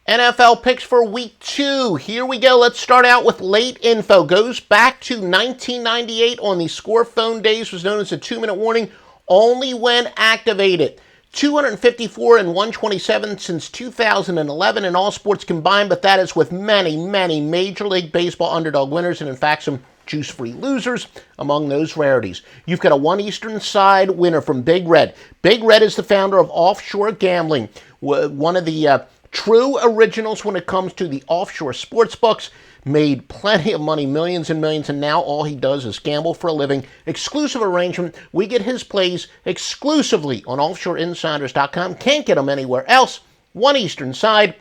NFL picks for week 2. Here we go. Let's start out with late info. Goes back to 1998 on the score phone days, was known as a 2-minute warning, only when activated. 254 and 127 since 2011 in all sports combined, but that is with many, many Major League Baseball underdog winners and, in fact, some juice-free losers among those rarities. You've got a 1 Eastern side winner from Big Red. Big Red is the founder of Offshore Gambling, one of the true originals when it comes to the offshore sports books. Made plenty of money, millions and millions, and now all he does is gamble for a living. Exclusive arrangement. We get his plays exclusively on offshoreinsiders.com. Can't get them anywhere else. 1 Eastern side.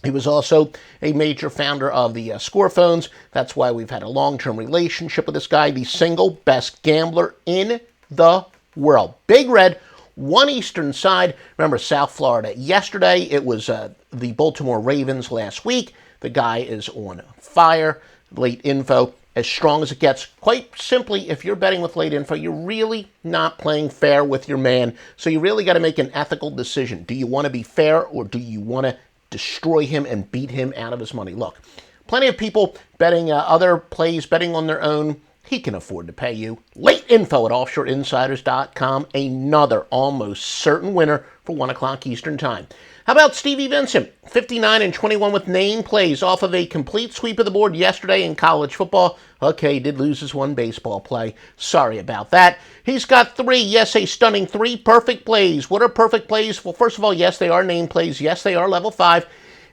He was also a major founder of the Score Phones. That's why we've had a long-term relationship with this guy, the single best gambler in the world. Big Red, 1 Eastern side. Remember, South Florida yesterday. It was the Baltimore Ravens last week. The guy is on fire. Late info, as strong as it gets. Quite simply, if you're betting with late info, you're really not playing fair with your man. So you really got to make an ethical decision. Do you want to be fair, or do you want to destroy him and beat him out of his money? Look, plenty of people betting other plays, betting on their own. He can afford to pay you. Late info at offshoreinsiders.com. Another almost certain winner for 1 o'clock Eastern time. How about Stevie Vincent? 59 and 21 with name plays off of a complete sweep of the board yesterday in college football. Okay, he did lose his one baseball play. Sorry about that. He's got 3, yes, a stunning 3 perfect plays. What are perfect plays? Well, first of all, yes, they are name plays. Yes, they are level 5.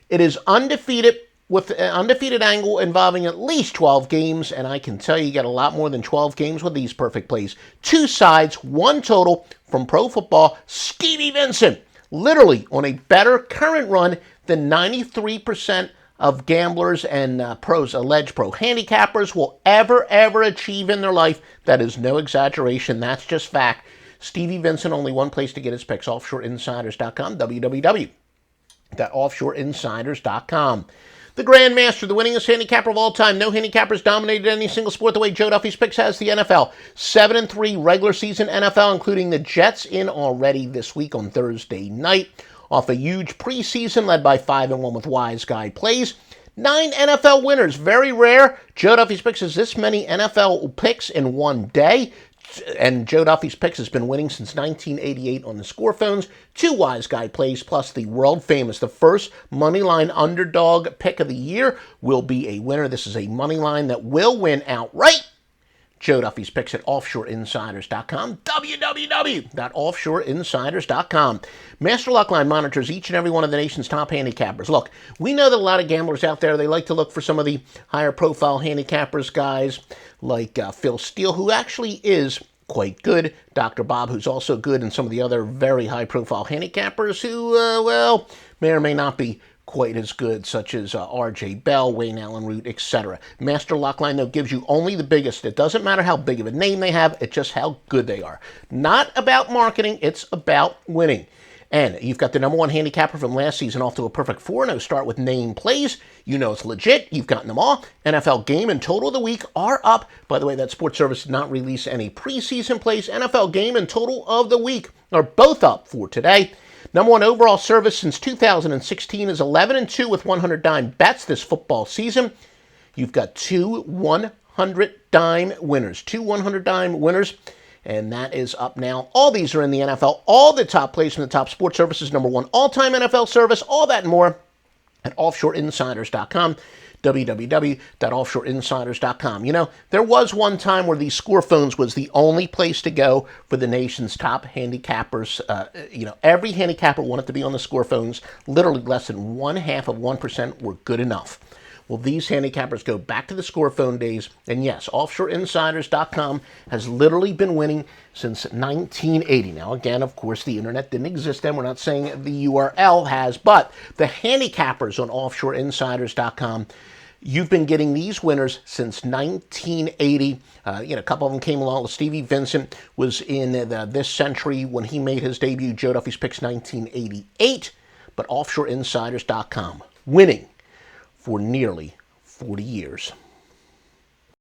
It is undefeated with an undefeated angle involving at least 12 games, and I can tell you get a lot more than 12 games with these perfect plays. 2 sides, 1 total from Pro Football. Stevie Vincent, literally on a better current run than 93% of gamblers and pros, alleged pro handicappers, will ever achieve in their life. That is no exaggeration. That's just fact. Stevie Vincent, only one place to get his picks, offshoreinsiders.com, www.offshoreinsiders.com. The Grandmaster, the winningest handicapper of all time. No handicappers dominated any single sport the way Joe Duffy's picks has the NFL. 7-3 regular season NFL, including the Jets in already this week on Thursday night. Off a huge preseason led by 5-1 with Wise Guy plays. 9 NFL winners, very rare. Joe Duffy's picks has this many NFL picks in one day. And Joe Duffy's picks has been winning since 1988 on the score phones. 2 Wise Guy plays plus the world famous, the first moneyline underdog pick of the year will be a winner. This is a moneyline that will win outright. Joe Duffy's picks at offshoreinsiders.com, www.offshoreinsiders.com. Master Luckline monitors each and every one of the nation's top handicappers. Look, we know that a lot of gamblers out there, they like to look for some of the higher profile handicappers, guys like Phil Steele, who actually is quite good. Dr. Bob, who's also good, and some of the other very high profile handicappers who, may or may not be quite as good, such as R.J. Bell, Wayne Allen Root, etc. Master Lockline, though, gives you only the biggest. It doesn't matter how big of a name they have, it's just how good they are. Not about marketing, it's about winning. And you've got the number 1 handicapper from last season off to a perfect 4-0 start with name plays. You know it's legit. You've gotten them all. NFL game and total of the week are up. By the way, that sports service did not release any preseason plays. NFL game and total of the week are both up for today. Number 1 overall service since 2016 is 11-2 with 100 dime bets this football season. You've got 2 100 dime winners. 2 100 dime winners. And that is up now. All these are in the NFL. All the top plays from the top sports services. Number 1 all-time NFL service. All that and more at offshoreinsiders.com. www.offshoreinsiders.com. You know, there was one time where the score phones was the only place to go for the nation's top handicappers. Every handicapper wanted to be on the score phones. Literally less than 0.5% were good enough. Well, these handicappers go back to the score phone days. And yes, offshoreinsiders.com has literally been winning since 1980. Now, again, of course, the internet didn't exist then. We're not saying the URL has, but the handicappers on offshoreinsiders.com, you've been getting these winners since 1980. A couple of them came along. Stevie Vincent was in this century when he made his debut. Joe Duffy's picks 1988. But offshoreinsiders.com, winning for nearly 40 years.